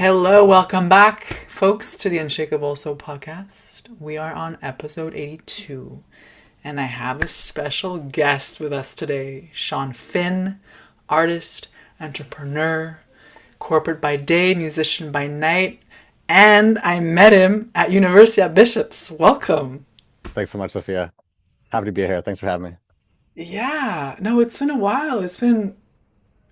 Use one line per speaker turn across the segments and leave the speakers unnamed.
Hello, welcome back, folks, to the Unshakable podcast. We are on episode 82, and I have a special guest with us today, Shaun Finn, artist, entrepreneur, corporate by day, musician by night, and I met him at University at Bishops. Welcome.
Thanks so much, Sophia. Happy to be here. Thanks for having me.
Yeah, no, it's been a while. It's been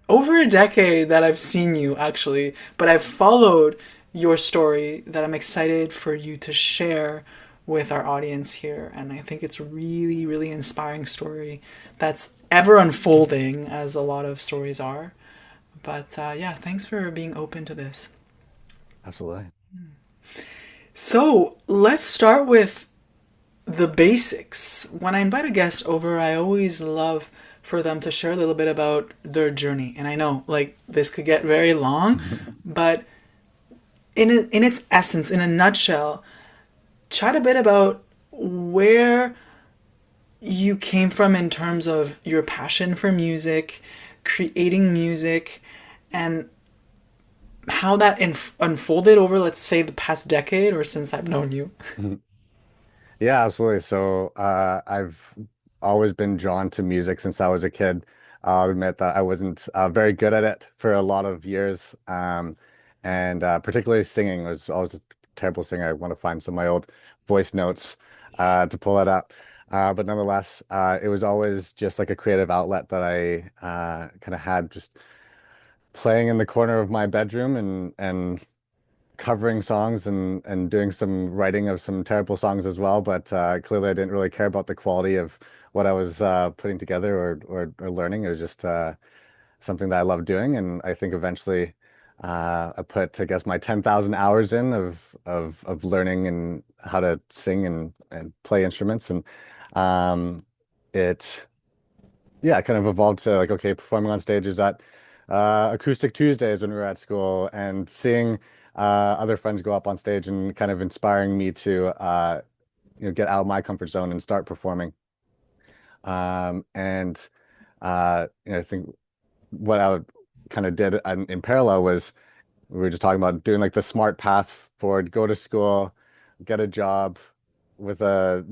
over a decade that I've seen you actually, but I've followed your story that I'm excited for you to share with our audience here. And I think it's a really, really inspiring story that's ever unfolding, as a lot of stories are. But yeah, thanks for being open to this.
Absolutely.
So let's start with the basics. When I invite a guest over, I always love for them to share a little bit about their journey. And I know, like, this could get very long, but in its essence, in a nutshell, chat a bit about where you came from in terms of your passion for music, creating music, and how that unfolded over, let's say, the past decade or since I've known you.
Yeah, absolutely. I've always been drawn to music since I was a kid. I'll admit that I wasn't very good at it for a lot of years. And particularly singing was always a terrible singer. I want to find some of my old voice notes to pull it up. But nonetheless, it was always just like a creative outlet that I kind of had just playing in the corner of my bedroom and covering songs and doing some writing of some terrible songs as well. But clearly, I didn't really care about the quality of what I was putting together or learning. It was just something that I loved doing, and I think eventually I put, I guess, my 10,000 hours in of learning and how to sing and play instruments, and it yeah, it kind of evolved to like, okay, performing on stages at Acoustic Tuesdays when we were at school and seeing other friends go up on stage and kind of inspiring me to get out of my comfort zone and start performing. And I think what I kind of did in parallel was we were just talking about doing like the smart path forward, go to school, get a job with a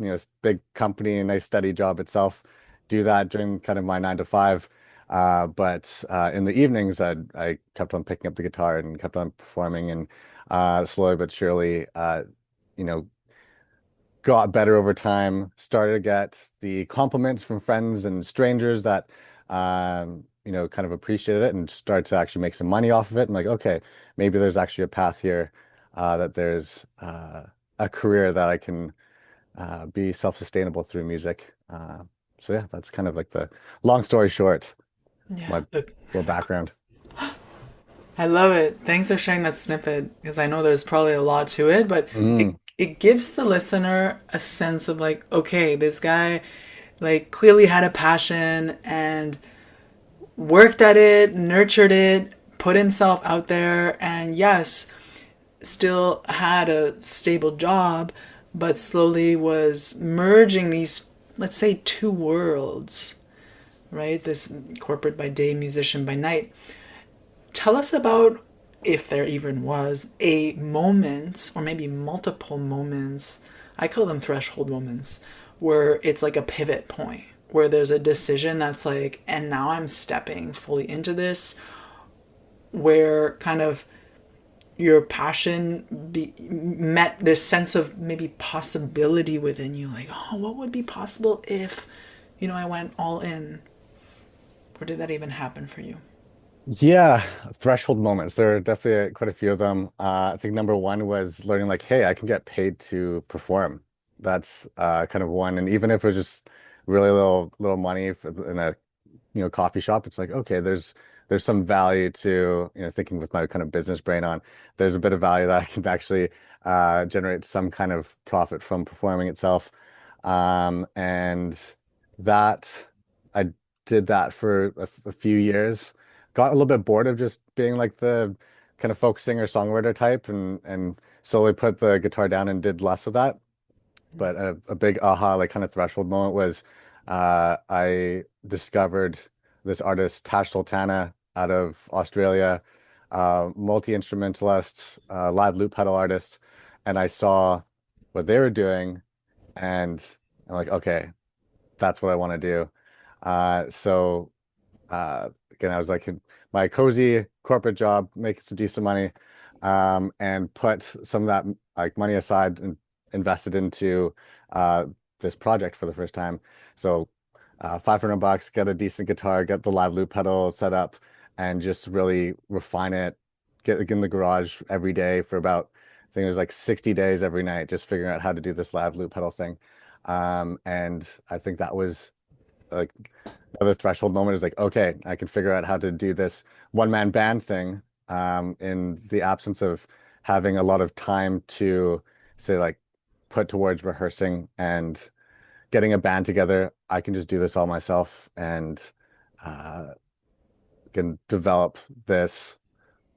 big company, a nice steady job itself. Do that during kind of my 9 to 5. But in the evenings, I kept on picking up the guitar and kept on performing, and slowly but surely, you know, got better over time. Started to get the compliments from friends and strangers that kind of appreciated it and started to actually make some money off of it. I'm like, okay, maybe there's actually a path here, that there's a career that I can be self-sustainable through music. So yeah, that's kind of like the long story short,
Yeah,
my little background.
I love it. Thanks for sharing that snippet because I know there's probably a lot to it, but
Mm,
it gives the listener a sense of like, okay, this guy like clearly had a passion and worked at it, nurtured it, put himself out there, and yes, still had a stable job, but slowly was merging these, let's say, two worlds, right? This corporate by day, musician by night. Tell us about, if there even was, a moment, or maybe multiple moments, I call them threshold moments, where it's like a pivot point, where there's a decision that's like, and now I'm stepping fully into this, where kind of your passion met this sense of maybe possibility within you, like, oh, what would be possible if, I went all in? Or did that even happen for you?
yeah, threshold moments. There are definitely quite a few of them. I think number one was learning like, hey, I can get paid to perform. That's kind of one. And even if it was just really little money in a coffee shop, it's like, okay, there's some value to, thinking with my kind of business brain on, there's a bit of value that I can actually generate some kind of profit from performing itself. And that I did that for a few years. Got a little bit bored of just being like the kind of folk singer songwriter type and slowly put the guitar down and did less of that. But a big aha, like kind of threshold moment was I discovered this artist, Tash Sultana, out of Australia. multi-instrumentalist, live loop pedal artist, and I saw what they were doing, and I'm like, okay, that's what I want to do. So again, I was like in my cozy corporate job, making some decent money, and put some of that like money aside and invested into uh, this project for the first time. So, $500, get a decent guitar, get the live loop pedal set up, and just really refine it. Get in the garage every day for about, I think it was like 60 days every night, just figuring out how to do this live loop pedal thing. And I think that was like another threshold moment is like, okay, I can figure out how to do this one-man band thing in the absence of having a lot of time to say like put towards rehearsing and getting a band together. I can just do this all myself and uh, can develop this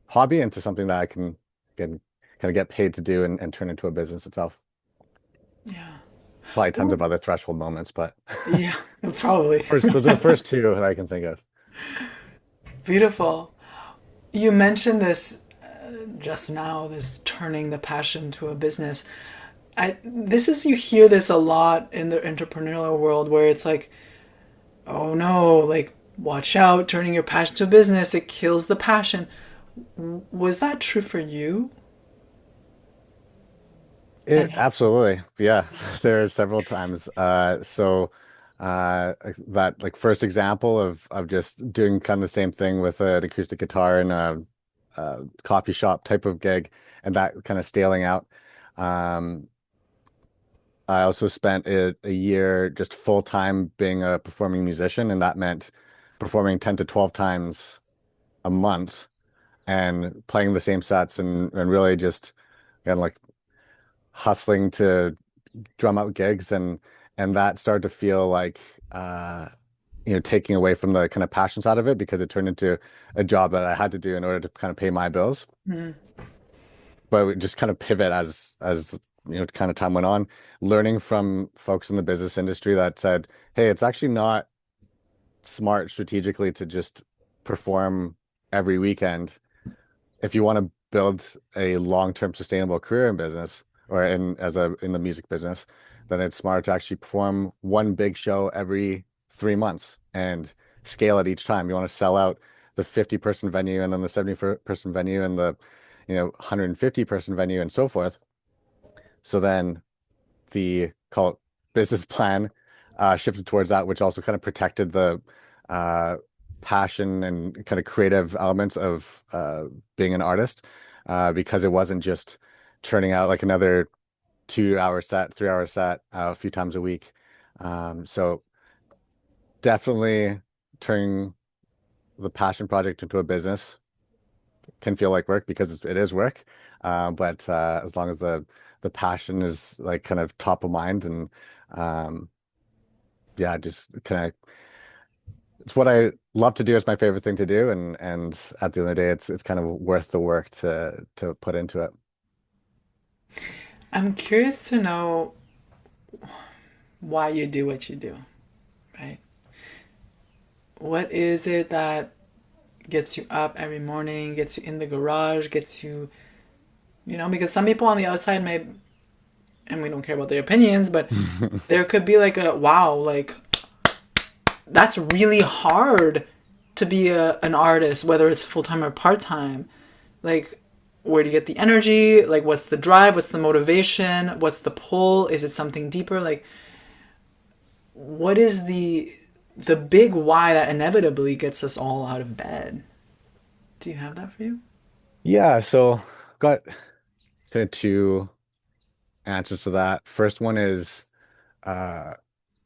hobby into something that I can kind of get paid to do and turn into a business itself.
Yeah.
Probably tons
Ooh,
of other threshold moments, but
yeah, probably.
first, those are the first two that I can think of.
Beautiful. You mentioned this just now, this turning the passion to a business. This is, you hear this a lot in the entrepreneurial world where it's like, oh no, like, watch out, turning your passion to business, it kills the passion. Was that true for you?
It
And
absolutely, yeah. There are several times. That like first example of just doing kind of the same thing with an acoustic guitar in a coffee shop type of gig, and that kind of staling out. Um, I also spent a year just full time being a performing musician, and that meant performing 10 to 12 times a month and playing the same sets and really just again like hustling to drum out gigs and that started to feel like taking away from the kind of passion side of it because it turned into a job that I had to do in order to kind of pay my bills.
Mhm.
But we just kind of pivot as kind of time went on, learning from folks in the business industry that said, hey, it's actually not smart strategically to just perform every weekend if you want to build a long-term sustainable career in business or in the music business, then it's smart to actually perform one big show every 3 months and scale it each time. You want to sell out the 50-person venue and then the 70-person venue and the 150-person venue and so forth. So then the call it business plan shifted towards that, which also kind of protected the uh, passion and kind of creative elements of being an artist because it wasn't just churning out like another 2 hour set, 3 hour set a few times a week. So definitely turning the passion project into a business can feel like work because it is work. But as long as the passion is like kind of top of mind and um, yeah, just kind of it's what I love to do. It's my favorite thing to do, and at the end of the day, it's kind of worth the work to put into it.
I'm curious to know why you do what you do, right? What is it that gets you up every morning, gets you in the garage, gets you, because some people on the outside may, and we don't care about their opinions, but there could be like a wow, like that's really hard to be an artist, whether it's full time or part time. Like, where do you get the energy? Like, what's the drive? What's the motivation? What's the pull? Is it something deeper? Like, what is the big why that inevitably gets us all out of bed? Do you have that for you?
Yeah, so got kind of two answers to that. First one is uh,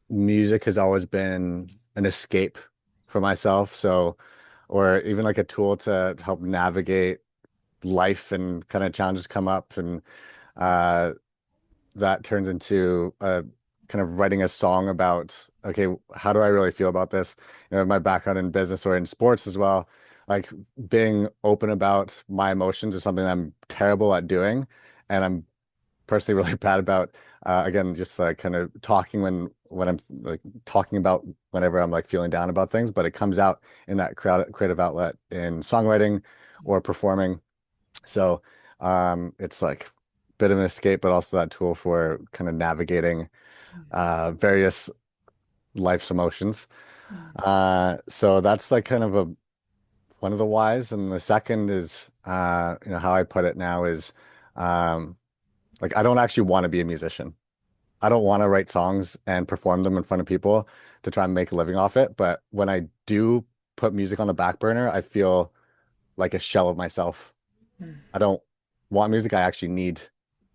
music has always been an escape for myself. So, or even like a tool to help navigate life and kind of challenges come up and uh, that turns into kind of writing a song about, okay, how do I really feel about this? My background in business or in sports as well, like being open about my emotions is something I'm terrible at doing, and I'm personally really bad about. Again, just like kind of talking when I'm like talking about whenever I'm like feeling down about things, but it comes out in that creative outlet in songwriting or performing. So it's like a bit of an escape, but also that tool for kind of navigating various life's emotions. So that's like kind of a one of the whys. And the second is how I put it now is um like I don't actually want to be a musician. I don't want to write songs and perform them in front of people to try and make a living off it. But when I do put music on the back burner, I feel like a shell of myself. I don't want music. I actually need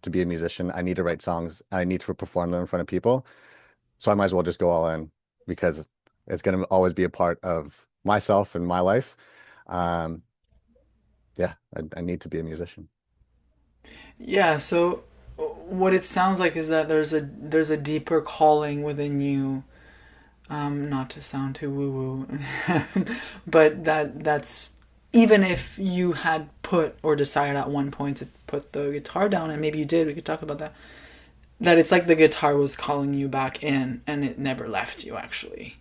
to be a musician. I need to write songs. I need to perform them in front of people. So I might as well just go all in because it's going to always be a part of myself and my life. Um, yeah, I need to be a musician.
Yeah, so what it sounds like is that there's a deeper calling within you. Not to sound too woo woo, but that's even if you had put or decided at one point to put the guitar down, and maybe you did, we could talk about that. That it's like the guitar was calling you back in, and it never left you actually.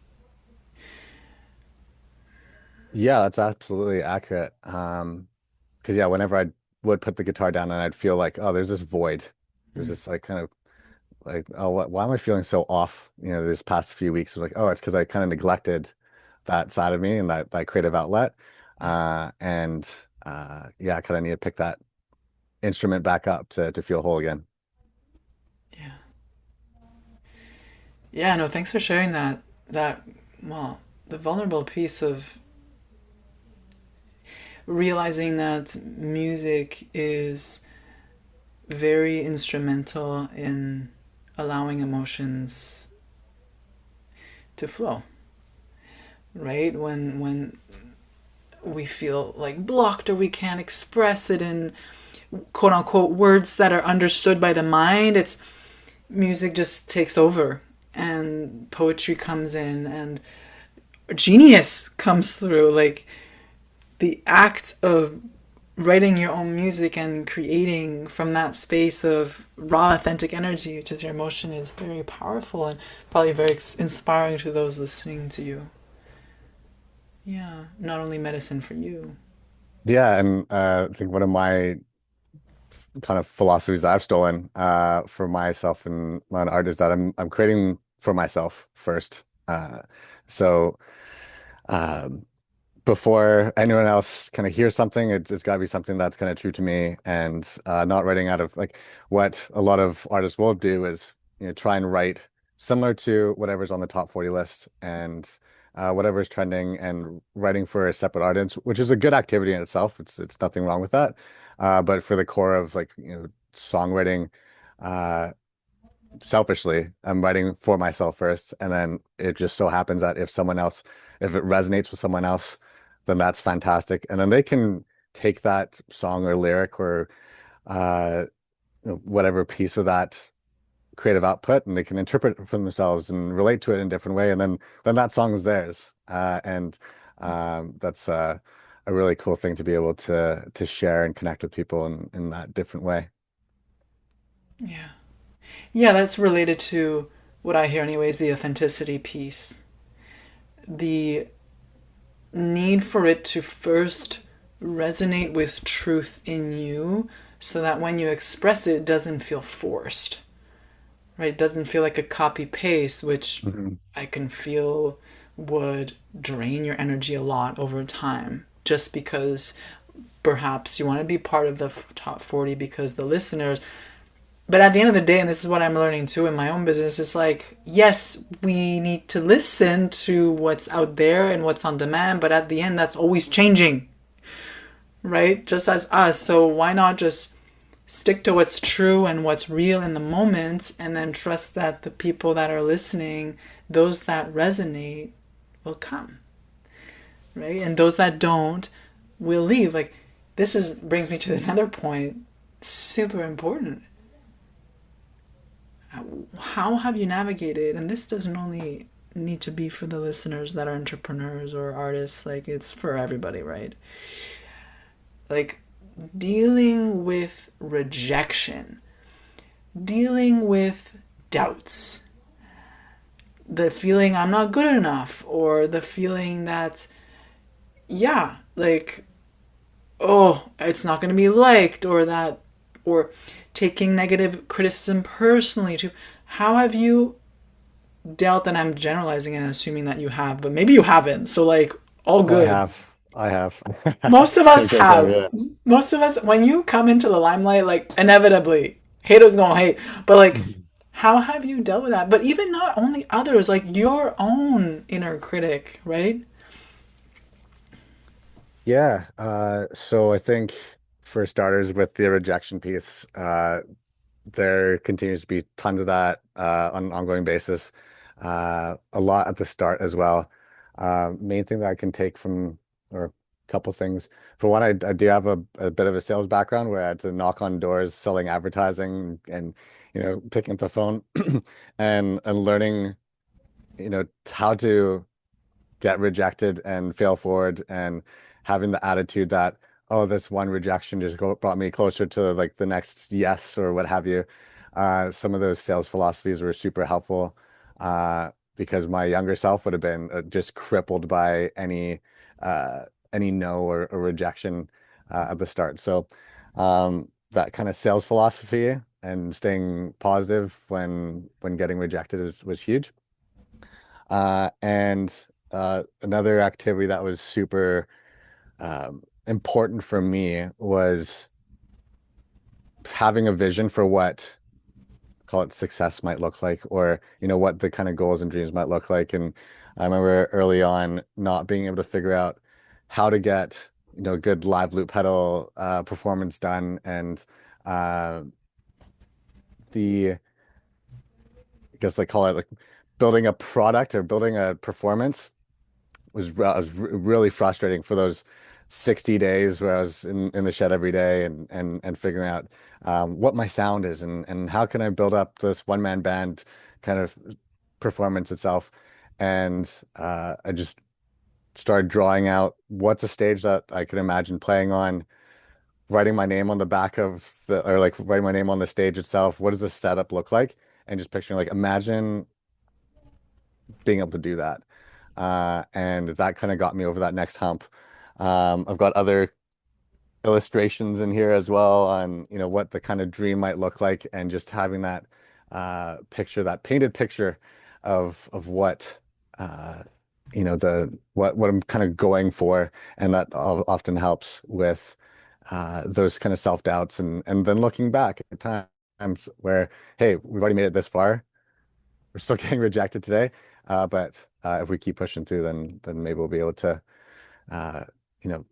Yeah, that's absolutely accurate. Because yeah, whenever I would put the guitar down and I'd feel like, oh, there's this void. There's this like kind of like, oh, why am I feeling so off? This past few weeks, like, oh, it's because I kind of neglected that side of me and that creative outlet.
Yeah,
And yeah, I kind of need to pick that instrument back up to feel whole again.
yeah, yeah. No, thanks for sharing that. That well, the vulnerable piece of realizing that music is very instrumental in allowing emotions to flow, right? When we feel like blocked or we can't express it in quote unquote words that are understood by the mind, it's music just takes over and poetry comes in and genius comes through. Like the act of writing your own music and creating from that space of raw authentic energy, which is your emotion, is very powerful and probably very inspiring to those listening to you. Yeah, not only medicine for you.
Yeah, and I think one of my kind of philosophies that I've stolen for myself and my own art is that I'm creating for myself first. So um, before anyone else kind of hears something, it's got to be something that's kind of true to me and not writing out of like what a lot of artists will do is try and write similar to whatever's on the top 40 list and whatever's trending and writing for a separate audience, which is a good activity in itself. It's nothing wrong with that. But for the core of like songwriting, uh, selfishly, I'm writing for myself first, and then it just so happens that if it resonates with someone else, then that's fantastic, and then they can take that song or lyric or uh, whatever piece of that creative output, and they can interpret it for themselves and relate to it in a different way, and then that song is theirs, and that's a really cool thing to be able to share and connect with people in that different way.
Yeah. Yeah, that's related to what I hear, anyways, the authenticity piece. The need for it to first resonate with truth in you so that when you express it, it doesn't feel forced, right? It doesn't feel like a copy paste, which
Mhm.
I can feel would drain your energy a lot over time just because perhaps you want to be part of the top 40 because the listeners. But at the end of the day, and this is what I'm learning too in my own business, it's like, yes, we need to listen to what's out there and what's on demand, but at the end, that's always changing, right? Just as us. So why not just stick to what's true and what's real in the moment and then trust that the people that are listening, those that resonate, will come, right? And those that don't will leave. Like, this is brings me to another point, super important. How have you navigated, and this doesn't only need to be for the listeners that are entrepreneurs or artists, like it's for everybody, right? Like dealing with rejection, dealing with doubts, the feeling I'm not good enough, or the feeling that, yeah, like oh, it's not going to be liked, or that, or taking negative criticism personally too. How have you dealt, and I'm generalizing and assuming that you have, but maybe you haven't. So like all
Oh, I
good.
have. I have.
Most of us
Same thing thing,
have.
yeah.
Most of us, when you come into the limelight, like inevitably, haters gonna hate. But like, how have you dealt with that? But even not only others, like your own inner critic, right?
Yeah. So I think for starters, with the rejection piece, there continues to be tons of that on an ongoing basis. A lot at the start as well. Main thing that I can take from, or a couple things. For one, I do have a bit of a sales background where I had to knock on doors selling advertising and, picking up the phone and learning, how to get rejected and fail forward and having the attitude that, oh, this one rejection just brought me closer to like the next yes or what have you. Some of those sales philosophies were super helpful because my younger self would have been just crippled by any no or rejection at the start. So that kind of sales philosophy and staying positive when getting rejected was huge. And another activity that was super important for me was having a vision for what call it success might look like, or what the kind of goals and dreams might look like. And I remember early on not being able to figure out how to get good live loop pedal performance done, and uh, the I guess they call it like building a product or building a performance was really frustrating for those 60 days where I was in the shed every day and figuring out what my sound is and how can I build up this one man band kind of performance itself. And I just started drawing out what's a stage that I could imagine playing on, writing my name on the back of the, or like writing my name on the stage itself. What does the setup look like? And just picturing like imagine being able to do that. And that kind of got me over that next hump. I've got other illustrations in here as well on, what the kind of dream might look like, and just having that picture, that painted picture of what the what I'm kind of going for, and that often helps with those kind of self-doubts and then looking back at times where, hey, we've already made it this far. We're still getting rejected today, but if we keep pushing through, then maybe we'll be able to, uh, you know,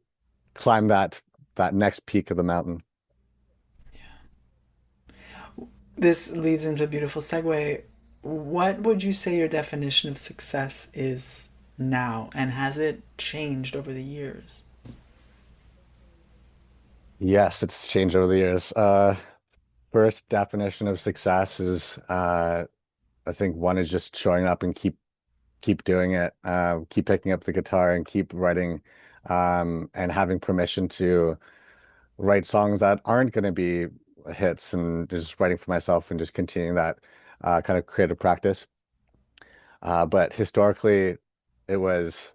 climb that next peak of the mountain.
This leads into a beautiful segue. What would you say your definition of success is now, and has it changed over the years?
Yes, it's changed over the years. First definition of success is, I think one is just showing up and keep doing it, keep picking up the guitar and keep writing, and having permission to write songs that aren't going to be hits, and just writing for myself and just continuing that kind of creative practice. But historically, it was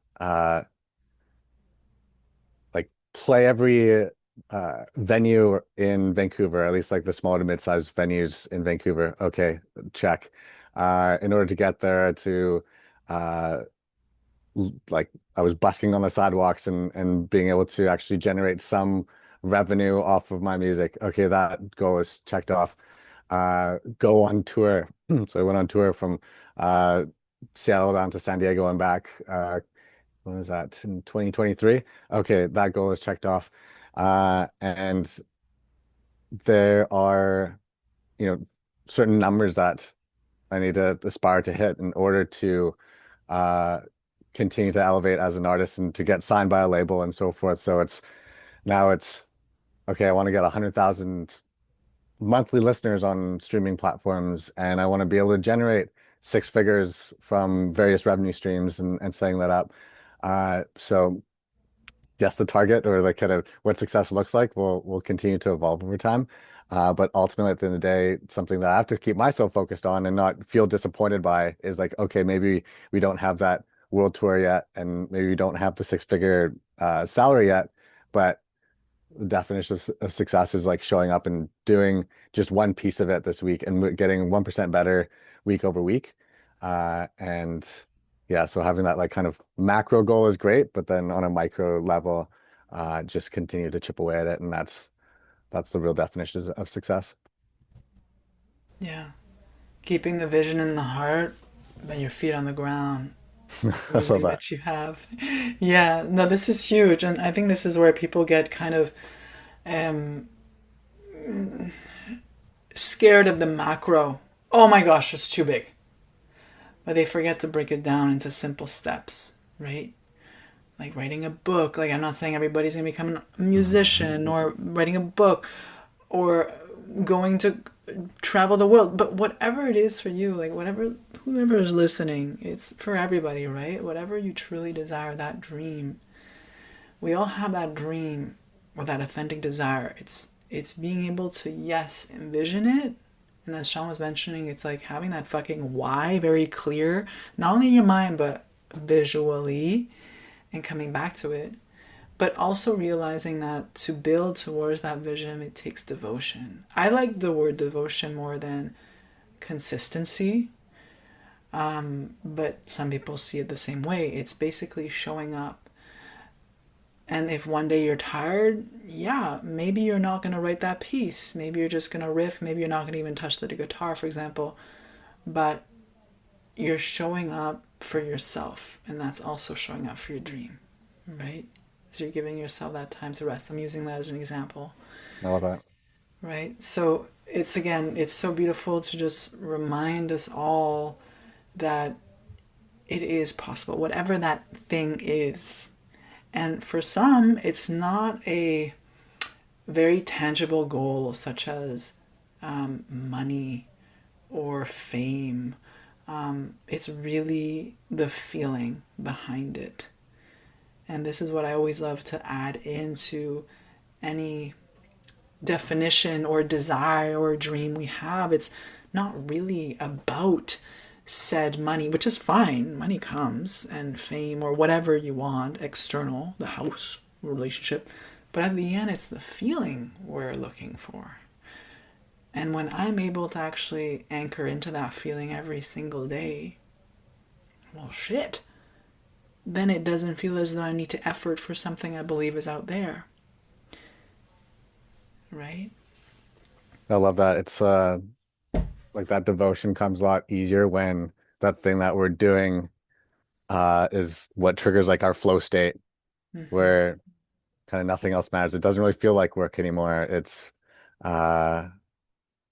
like play every venue in Vancouver, at least like the small to mid-sized venues in Vancouver. Okay, check. In order to get there, to uh, like I was busking on the sidewalks and being able to actually generate some revenue off of my music. Okay, that goal is checked off. Go on tour. So I went on tour from uh, Seattle down to San Diego and back. When was that? In 2023? Okay, that goal is checked off. And there are, certain numbers that I need to aspire to hit in order to uh, continue to elevate as an artist and to get signed by a label and so forth. So now it's okay, I want to get 100,000 monthly listeners on streaming platforms, and I want to be able to generate six figures from various revenue streams and setting that up. So yes, the target or like kind of what success looks like will continue to evolve over time. But ultimately, at the end of the day, something that I have to keep myself focused on and not feel disappointed by is like, okay, maybe we don't have that world tour yet, and maybe we don't have the six-figure salary yet, but the definition of success is like showing up and doing just one piece of it this week and getting 1% better week over week. And yeah, so having that like kind of macro goal is great, but then on a micro level, just continue to chip away at it. And that's the real definition of success.
Yeah. Keeping the vision in the heart, but your feet on the ground,
I love
proving
that.
that you have. Yeah, no, this is huge. And I think this is where people get kind of um, scared of the macro. Oh my gosh, it's too big. But they forget to break it down into simple steps, right? Like writing a book. Like, I'm not saying everybody's going to become a musician or writing a book or going to travel the world, but whatever it is for you, like whatever, whoever is listening, it's for everybody, right? Whatever you truly desire, that dream, we all have that dream or that authentic desire. It's being able to, yes, envision it. And as Shaun was mentioning, it's like having that fucking why very clear, not only in your mind but visually, and coming back to it, but also realizing that to build towards that vision, it takes devotion. I like the word devotion more than consistency, but some people see it the same way. It's basically showing up. And if one day you're tired, yeah, maybe you're not going to write that piece. Maybe you're just going to riff. Maybe you're not going to even touch the guitar, for example. But you're showing up for yourself. And that's also showing up for your dream, right? So you're giving yourself that time to rest. I'm using that as an example,
I love that.
right? So it's again, it's so beautiful to just remind us all that it is possible, whatever that thing is. And for some, it's not a very tangible goal, such as money or fame. It's really the feeling behind it. And this is what I always love to add into any definition or desire or dream we have. It's not really about said money, which is fine. Money comes and fame or whatever you want, external, the house, relationship. But at the end, it's the feeling we're looking for. And when I'm able to actually anchor into that feeling every single day, well, shit, then it doesn't feel as though I need to effort for something I believe is out there, right?
I love that. It's like that devotion comes a lot easier when that thing that we're doing is what triggers like our flow state
Mm-hmm.
where kind of nothing else matters. It doesn't really feel like work anymore. It's uh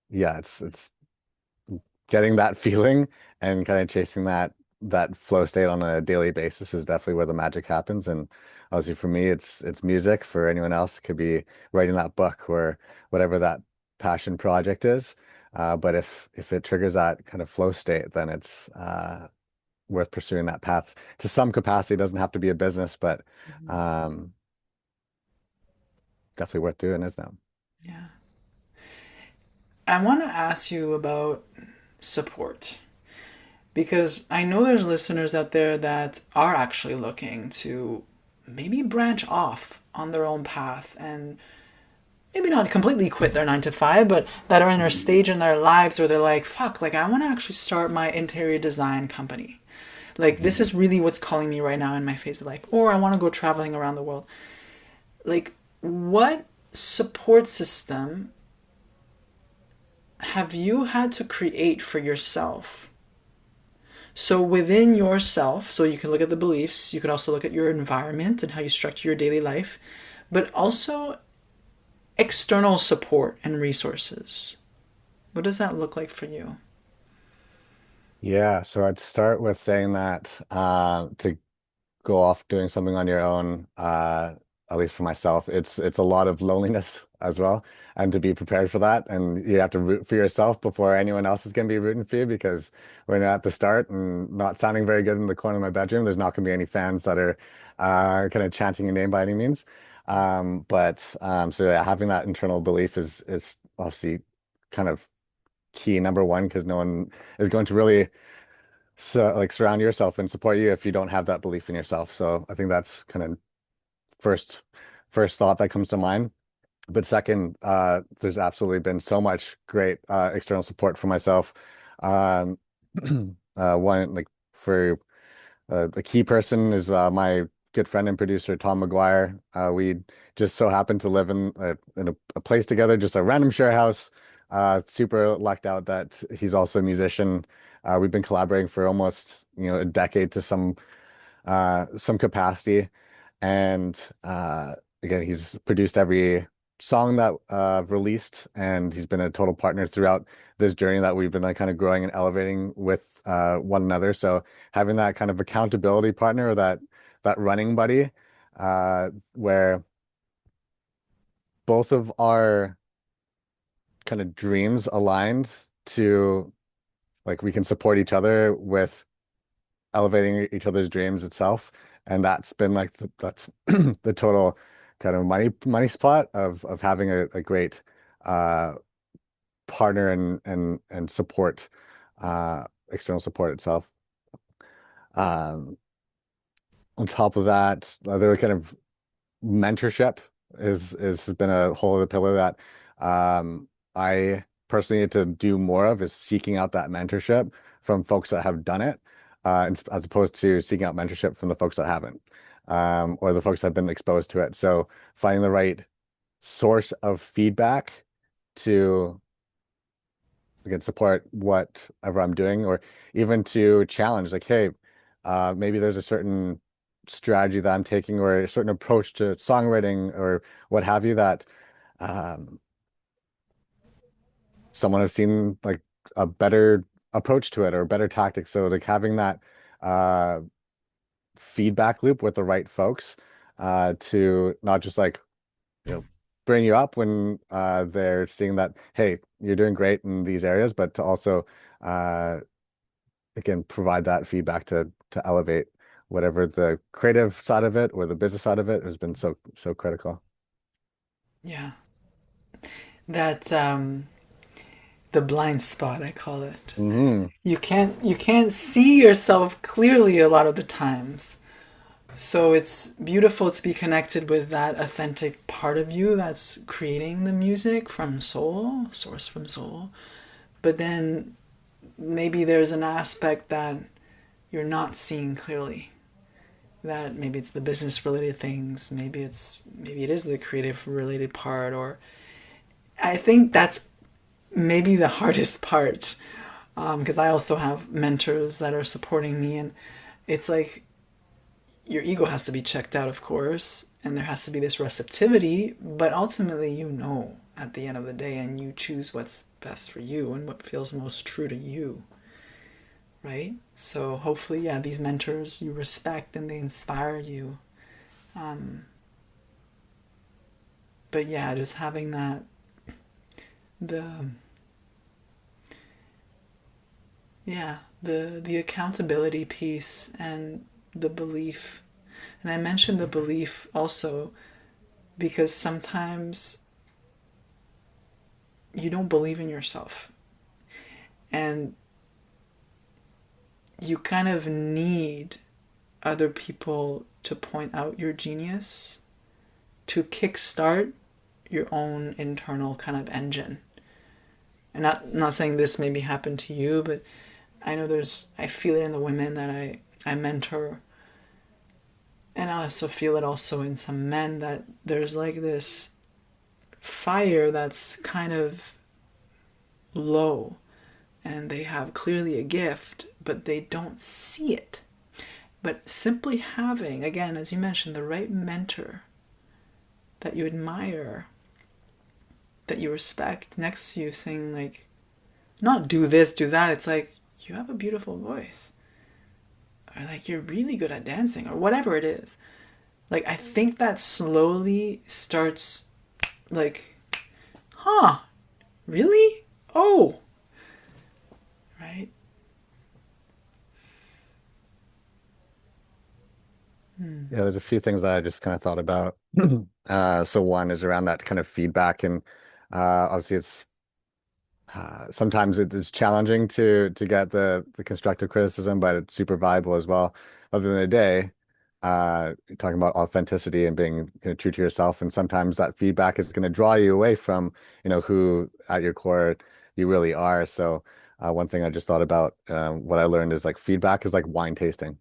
yeah, it's getting that feeling and kind of chasing that flow state on a daily basis is definitely where the magic happens. And obviously for me, it's music. For anyone else, it could be writing that book or whatever that passion project is. But if it triggers that kind of flow state, then it's worth pursuing that path to some capacity. It doesn't have to be a business, but
Mm-hmm.
um, definitely worth doing, isn't it?
Yeah. I want to ask you about support because I know there's listeners out there that are actually looking to maybe branch off on their own path and maybe not completely quit their 9 to 5, but that are in a stage in their lives where they're like, fuck, like I want to actually start my interior design company. Like this is really what's calling me right now in my phase of life. Or I want to go traveling around the world. Like, what support system have you had to create for yourself? So within yourself, so you can look at the beliefs, you could also look at your environment and how you structure your daily life, but also external support and resources. What does that look like for you?
Yeah, so I'd start with saying that to go off doing something on your own, at least for myself, it's a lot of loneliness as well, and to be prepared for that, and you have to root for yourself before anyone else is going to be rooting for you because when you're at the start and not sounding very good in the corner of my bedroom, there's not going to be any fans that are kind of chanting your name by any means. So yeah, having that internal belief is obviously kind of key number one because no one is going to really like surround yourself and support you if you don't have that belief in yourself. So I think that's kind of first first thought that comes to mind. But second, there's absolutely been so much great external support for myself. Um, one like for a key person is my good friend and producer Tom McGuire. We just so happened to live in a place together, just a random share house. Super lucked out that he's also a musician. We've been collaborating for almost, a decade to some capacity. And again, he's produced every song that I've released, and he's been a total partner throughout this journey that we've been like kind of growing and elevating with one another. So having that kind of accountability partner or that running buddy, where both of our kind of dreams aligned to like we can support each other with elevating each other's dreams itself. And that's been like that's the total kind of money spot of having a great uh partner and support external support itself. Um on top of that, other kind of mentorship is has been a whole other pillar that I personally need to do more of is seeking out that mentorship from folks that have done it, as opposed to seeking out mentorship from the folks that haven't, or the folks that have been exposed to it. So finding the right source of feedback to again support whatever I'm doing, or even to challenge, like, hey, maybe there's a certain strategy that I'm taking or a certain approach to songwriting or what have you that um, someone has seen like a better approach to it or better tactics. So like having that uh, feedback loop with the right folks to not just like you know bring you up when they're seeing that, hey, you're doing great in these areas, but to also uh, again provide that feedback to elevate whatever the creative side of it or the business side of it has been so critical.
Yeah. That's the blind spot, I call it.
Hmm.
You can't see yourself clearly a lot of the times. So it's beautiful to be connected with that authentic part of you that's creating the music from soul, source from soul. But then maybe there's an aspect that you're not seeing clearly. That maybe it's the business related things, maybe it is the creative related part, or I think that's maybe the hardest part, because I also have mentors that are supporting me, and it's like your ego has to be checked out, of course, and there has to be this receptivity, but ultimately, at the end of the day, and you choose what's best for you and what feels most true to you, right? So hopefully, yeah, these mentors you respect and they inspire you. But yeah, just having the the accountability piece and the belief. And I mentioned the belief also because sometimes you don't believe in yourself. And you kind of need other people to point out your genius to kickstart your own internal kind of engine. And not saying this maybe happened to you, but I feel it in the women that I mentor, and I also feel it also in some men that there's like this fire that's kind of low, and they have clearly a gift, but they don't see it. But simply having, again, as you mentioned, the right mentor that you admire, that you respect next to you, saying, like, not do this, do that. It's like, you have a beautiful voice. Or like, you're really good at dancing, or whatever it is. Like, I think that slowly starts, like, huh, really? Oh, right?
Yeah, there's a few things that I just kind of thought about. So one is around that kind of feedback, and obviously it's sometimes it is challenging to get the constructive criticism, but it's super valuable as well. At the end of the day, talking about authenticity and being true to yourself. And sometimes that feedback is going to draw you away from, who at your core you really are. So one thing I just thought about, what I learned is like feedback is like wine tasting.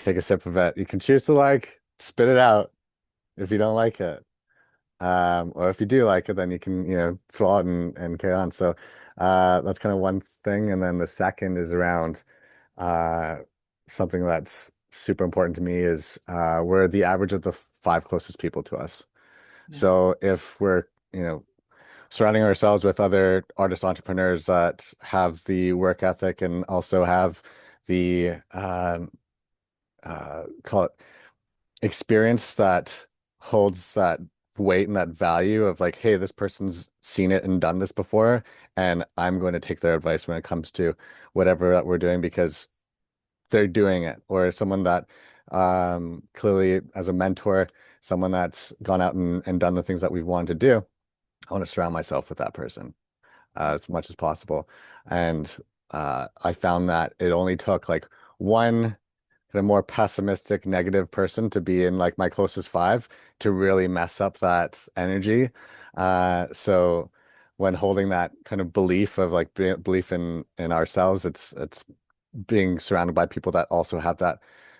Take a sip of it. You can choose to like spit it out if you don't like it. Or if you do like it, then you can, swallow it and carry on. So that's kind of one thing. And then the second is around uh, something that's super important to me is we're the average of the five closest people to us.
Yeah.
So if we're, surrounding ourselves with other artist entrepreneurs that have the work ethic and also have the call it experience that holds that weight and that value of like, hey, this person's seen it and done this before, and I'm going to take their advice when it comes to whatever that we're doing because they're doing it, or someone that clearly as a mentor, someone that's gone out and done the things that we've wanted to do. I want to surround myself with that person as much as possible. And I found that it only took like one kind of more pessimistic, negative person to be in like my closest five to really mess up that energy. So when holding that kind of belief of like belief in ourselves, it's being surrounded by people that also have that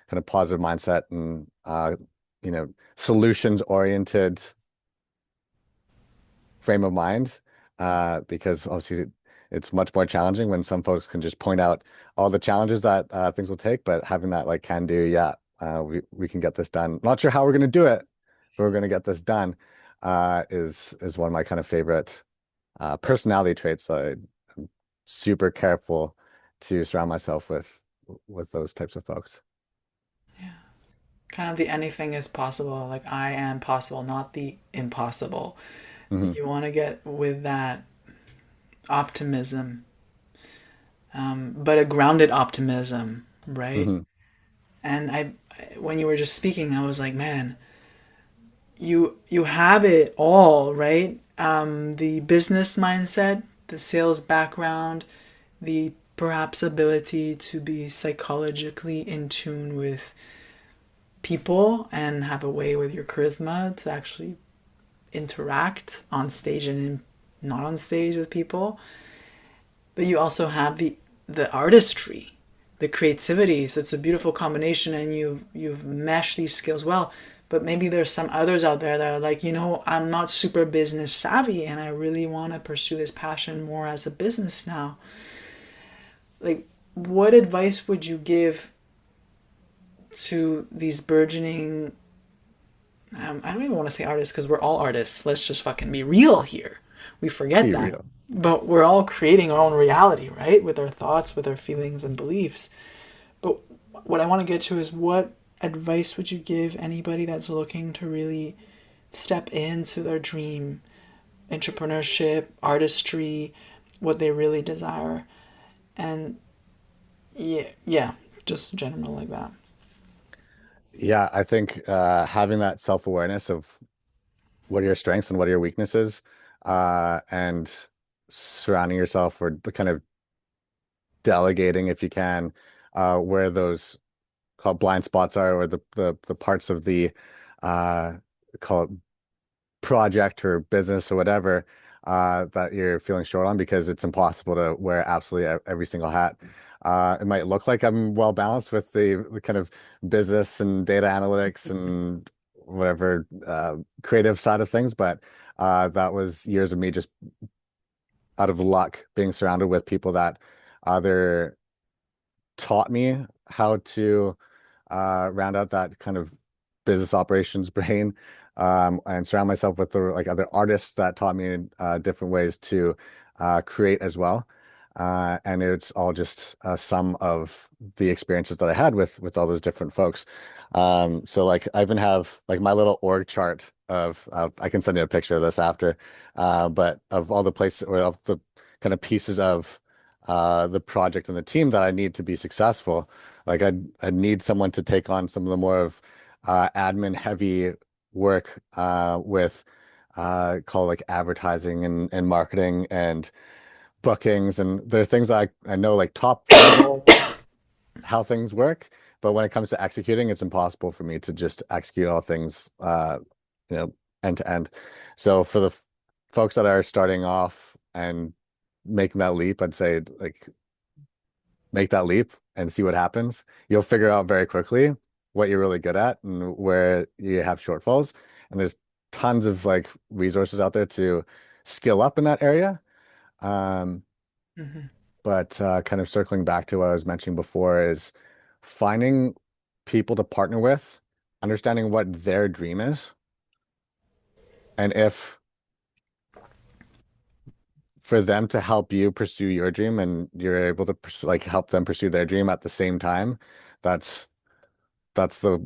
kind of positive mindset and solutions oriented frame of mind, because obviously it's much more challenging when some folks can just point out all the challenges that things will take, but having that like can do, yeah, we can get this done. Not sure how we're going to do it, but we're going to get this done. Is one of my kind of favorite personality traits. I'm super careful to surround myself with those types of folks.
Yeah. Kind of the anything is possible, like I am possible, not the impossible.
Hmm.
You want to get with that optimism, but a grounded optimism, right?
Hmm.
And when you were just speaking, I was like, man, you have it all, right? The business mindset, the sales background, the perhaps ability to be psychologically in tune with people and have a way with your charisma to actually interact on stage and not on stage with people. But you also have the artistry, the creativity. So it's a beautiful combination, and you've meshed these skills well. But maybe there's some others out there that are like, I'm not super business savvy, and I really want to pursue this passion more as a business now. Like, what advice would you give to these burgeoning? I don't even want to say artists because we're all artists. Let's just fucking be real here. We forget
Be
that.
real.
But we're all creating our own reality, right? With our thoughts, with our feelings and beliefs. But what I want to get to is, what advice would you give anybody that's looking to really step into their dream, entrepreneurship, artistry, what they really desire? And yeah, just general like that.
Yeah, I think having that self-awareness of what are your strengths and what are your weaknesses, and surrounding yourself or the kind of delegating if you can, where those called blind spots are, or the parts of the uh, call it project or business or whatever, that you're feeling short on, because it's impossible to wear absolutely every single hat. It might look like I'm well balanced with the kind of business and data analytics and whatever creative side of things, but that was years of me just out of luck being surrounded with people that either taught me how to round out that kind of business operations brain, and surround myself with the like other artists that taught me different ways to create as well. And it's all just a sum of the experiences that I had with all those different folks. So like I even have like my little org chart of I can send you a picture of this after, but of all the places or of the kind of pieces of the project and the team that I need to be successful. Like I'd need someone to take on some of the more of admin heavy work with call like advertising and marketing and bookings. And there are things I know like top level how things work, but when it comes to executing, it's impossible for me to just execute all things, you know, end to end. So for the folks that are starting off and making that leap, I'd say like make that leap and see what happens. You'll figure out very quickly what you're really good at and where you have shortfalls. And there's tons of like resources out there to skill up in that area. Um,
Hmm.
but kind of circling back to what I was mentioning before is finding people to partner with, understanding what their dream is, and if for them to help you pursue your dream and you're able to like help them pursue their dream at the same time, that's that's the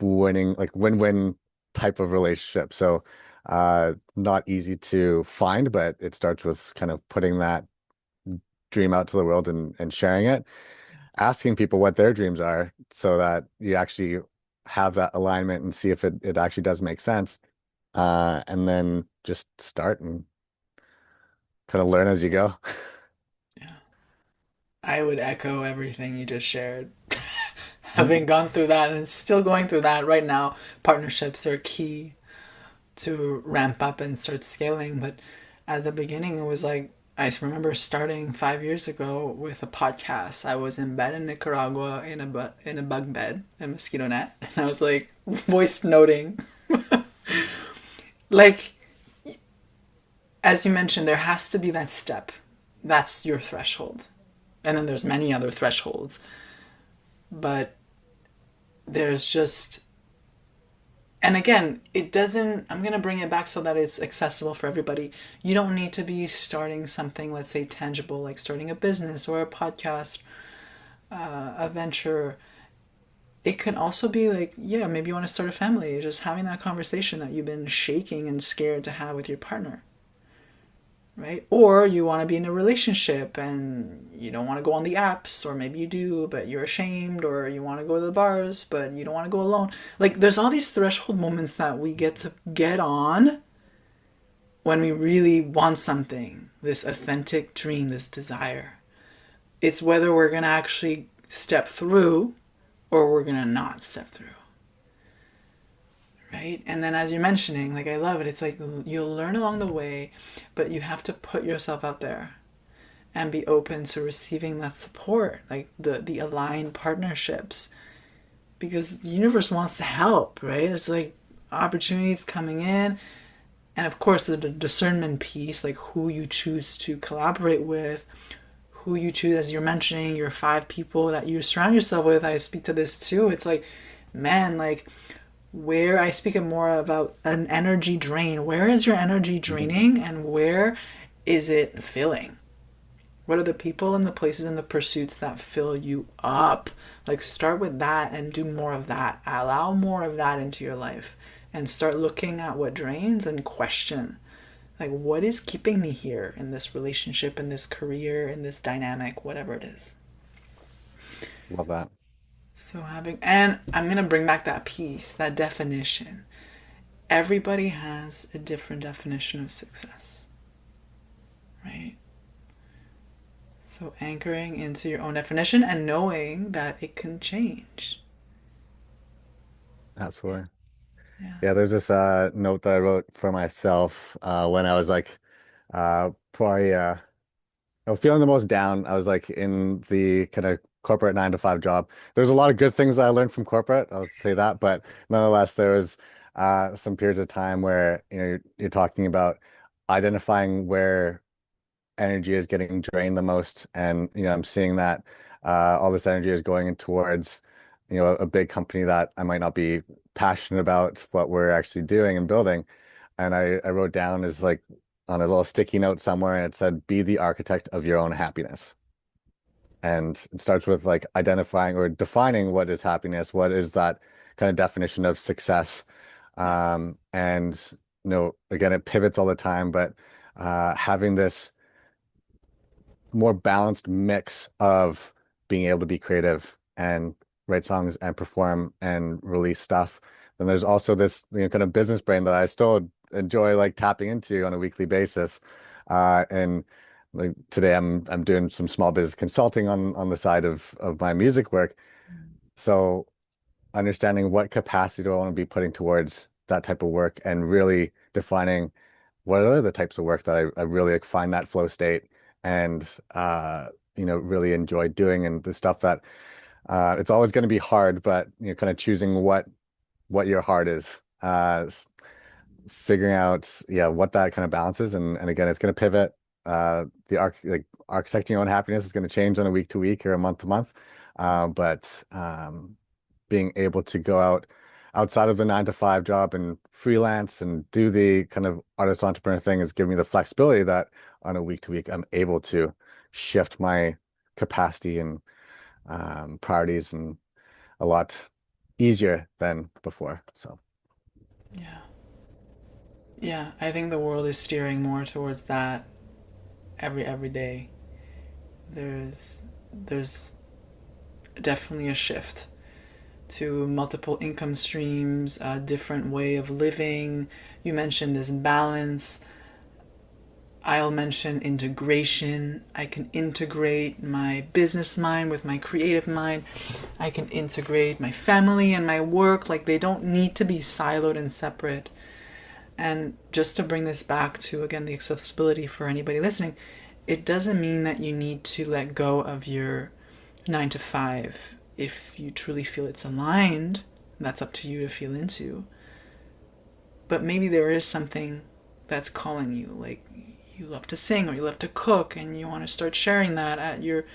winning, like win-win type of relationship. So not easy to find, but it starts with kind of putting that dream out to the world and sharing it, asking people what their dreams are so that you actually have that alignment and see if it actually does make sense. And then just start and kind of learn as you go.
Yeah. I would echo everything you just shared. Having gone through that and still going through that right now, partnerships are key to ramp up and start scaling. But at the beginning, it was like, I remember starting 5 years ago with a podcast. I was in bed in Nicaragua in a bug bed, a mosquito net, and I was like voice noting. Like, as you mentioned, there has to be that step. That's your threshold. And then there's many other thresholds. But there's just, and again, it doesn't, I'm going to bring it back so that it's accessible for everybody. You don't need to be starting something, let's say, tangible, like starting a business or a podcast, a venture. It can also be like, yeah, maybe you want to start a family, just having that conversation that you've been shaking and scared to have with your partner, right? Or you want to be in a relationship and you don't want to go on the apps, or maybe you do, but you're ashamed, or you want to go to the bars, but you don't want to go alone. Like, there's all these threshold moments that we get to get on when we really want something, this authentic dream, this desire. It's whether we're going to actually step through or we're going to not step through. Right? And then, as you're mentioning, like, I love it. It's like you'll learn along the way, but you have to put yourself out there and be open to receiving that support, like the aligned partnerships, because the universe wants to help, right? It's like opportunities coming in, and of course the discernment piece, like who you choose to collaborate with, who you choose, as you're mentioning, your 5 people that you surround yourself with. I speak to this too. It's like, man, like, where I speak more about an energy drain. Where is your energy
Mhm.
draining and where is it filling? What are the people and the places and the pursuits that fill you up? Like, start with that and do more of that. Allow more of that into your life and start looking at what drains and question. Like, what is keeping me here in this relationship, in this career, in this dynamic, whatever it is.
Love that.
So, and I'm going to bring back that piece, that definition. Everybody has a different definition of success, right? So, anchoring into your own definition and knowing that it can change. Yeah,
Absolutely.
yeah.
Yeah, there's this note that I wrote for myself when I was like probably I was feeling the most down. I was like in the kind of corporate 9 to 5 job. There's a lot of good things I learned from corporate, I'll say that, but nonetheless, there was some periods of time where you're talking about identifying where energy is getting drained the most, and I'm seeing that all this energy is going in towards a big company that I might not be passionate about what we're actually doing and building. And I wrote down as like on a little sticky note somewhere, and it said, be the architect of your own happiness. And it starts with like identifying or defining what is happiness, what is that kind of definition of success.
Yeah.
And again, it pivots all the time, but having this more balanced mix of being able to be creative and write songs and perform and release stuff. Then there's also this kind of business brain that I still enjoy like tapping into on a weekly basis. And like today I'm doing some small business consulting on the side of my music work. So understanding what capacity do I want to be putting towards that type of work and really defining what are the types of work that I really like, find that flow state and really enjoy doing and the stuff that it's always going to be hard, but kind of choosing what your heart is. Figuring out what that kind of balance is and again it's going to pivot the architecting your own happiness is going to change on a week to week or a month to month but being able to go outside of the 9 to 5 job and freelance and do the kind of artist entrepreneur thing is giving me the flexibility that on a week to week I'm able to shift my capacity and priorities and a lot easier than before so
Yeah. Yeah, I think the world is steering more towards that every day. There's definitely a shift to multiple income streams, a different way of living. You mentioned this balance. I'll mention integration. I can integrate my business mind with my creative mind. I can integrate my family and my work. Like they don't need to be siloed and separate. And just to bring this back to, again, the accessibility for anybody listening, it doesn't mean that you need to let go of your 9 to 5 if you truly feel it's aligned. That's up to you to feel into. But maybe there is something that's calling you, like you love to sing or you love to cook and you want to start sharing that at your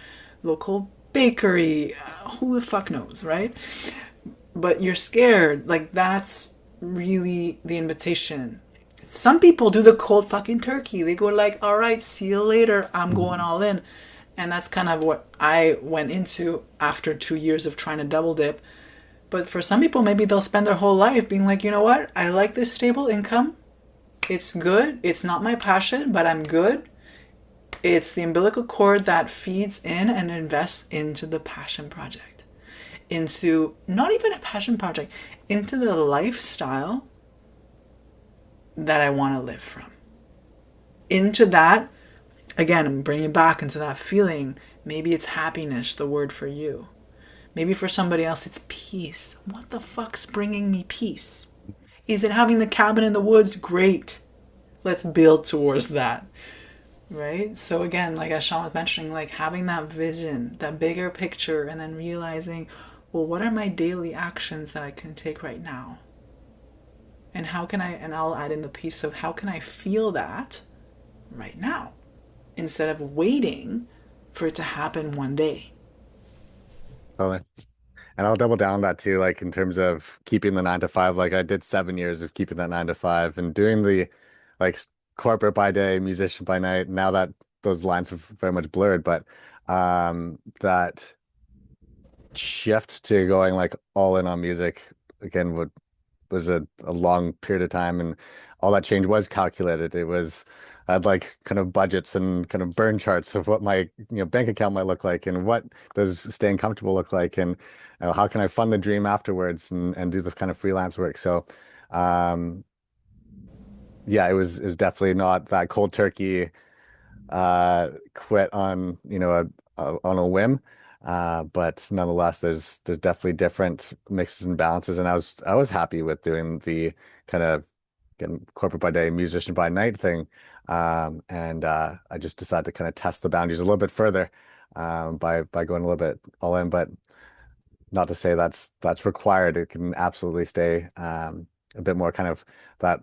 local bakery. Who the fuck knows, right? But you're scared. Like that's really the invitation. Some people do the cold fucking turkey. They go like, "All right, see you later. I'm going all in." And that's kind of what I went into after 2 years of trying to double dip. But for some people, maybe they'll spend their whole life being like, "You know what? I like this stable income. It's good. It's not my passion, but I'm good. It's the umbilical cord that feeds in and invests into the passion project, into not even a passion project, into the lifestyle that I want to live from. Into that, again, I'm bringing it back into that feeling. Maybe it's happiness, the word for you. Maybe for somebody else, it's peace. What the fuck's bringing me peace? Is it having the cabin in the woods? Great. Let's build towards that. Right? So again, like as Shaun was mentioning, like having that vision, that bigger picture, and then realizing, well, what are my daily actions that I can take right now? And how can I, and I'll add in the piece of how can I feel that right now instead of waiting for it to happen one day.
totally. And I'll double down on that too, like in terms of keeping the 9 to 5. Like I did 7 years of keeping that 9 to 5 and doing the like corporate by day, musician by night. Now that those lines have very much blurred, but that shift to going like all in on music again was a long period of time and all that change was calculated. It was I had like kind of budgets and kind of burn charts of what my bank account might look like and what does staying comfortable look like and how can I fund the dream afterwards and do the kind of freelance work. So um yeah, it was definitely not that cold turkey quit on on a whim. But nonetheless, there's definitely different mixes and balances, and I was happy with doing the kind of getting corporate by day, musician by night thing. And I just decided to kind of test the boundaries a little bit further by going a little bit all in, but not to say that's required. It can absolutely stay a bit more kind of that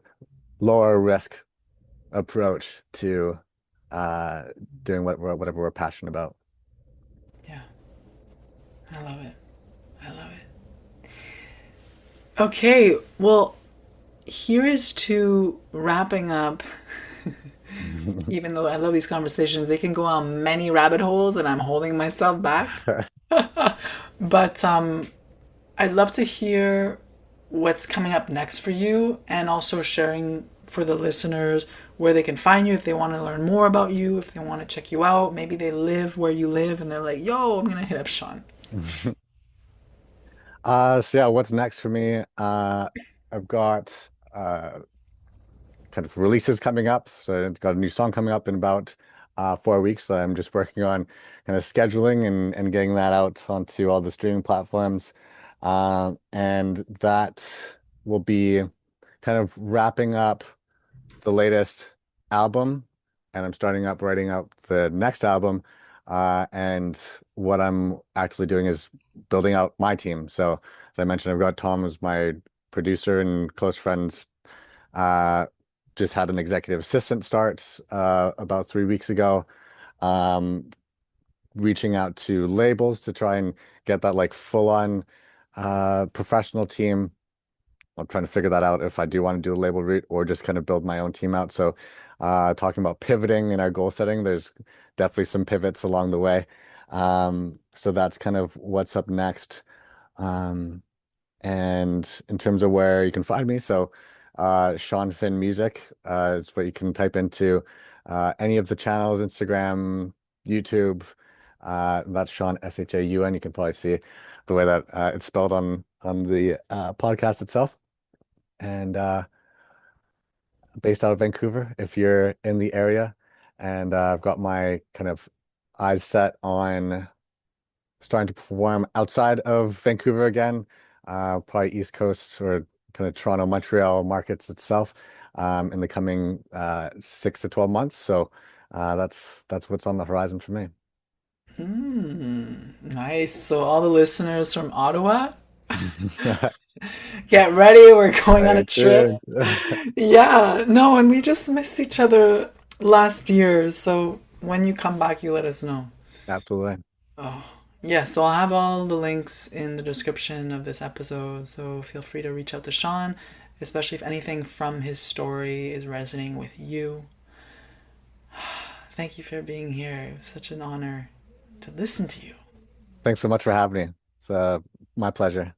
lower risk approach to uh, doing whatever we're passionate about.
Yeah, I love it. I love it. Okay, well, here is to wrapping up. Even though I love these conversations, they can go on many rabbit holes and I'm holding myself back. But I'd love to hear what's coming up next for you and also sharing for the listeners where they can find you if they want to learn more about you, if they want to check you out. Maybe they live where you live and they're like, yo, I'm going to hit up Shaun.
So yeah, what's next for me? I've got kind of releases coming up. So I've got a new song coming up in about 4 weeks that I'm just working on kind of scheduling and getting that out onto all the streaming platforms. And that will be kind of wrapping up the latest album, and I'm starting up writing up the next album. And what I'm actually doing is building out my team. So, as I mentioned, I've got Tom as my producer and close friends. Uh, just had an executive assistant start about 3 weeks ago. Um, Reaching out to labels to try and get that like full on professional team. I'm trying to figure that out if I do want to do a label route or just kind of build my own team out. So, talking about pivoting in our goal setting, there's definitely some pivots along the way. So that's kind of what's up next. Um, and in terms of where you can find me, so Shaun Finn Music is what you can type into any of the channels, Instagram, YouTube. That's Shaun, Shaun. You can probably see the way that it's spelled on the podcast itself. And based out of Vancouver, if you're in the area. And I've got my kind of eyes set on starting to perform outside of Vancouver again, probably East Coast or kind of Toronto, Montreal markets itself, in the coming 6 to 12 months. So that's what's on the horizon for me.
Nice. So all the listeners from Ottawa, get ready. We're going on a
Stay
trip.
tuned.
Yeah. No, and we just missed each other last year. So when you come back, you let us know.
Absolutely.
Oh, yeah. So I'll have all the links in the description of this episode. So feel free to reach out to Shaun, especially if anything from his story is resonating with you. Thank you for being here. It was such an honor to listen to you.
Thanks so much for having me. It's my pleasure.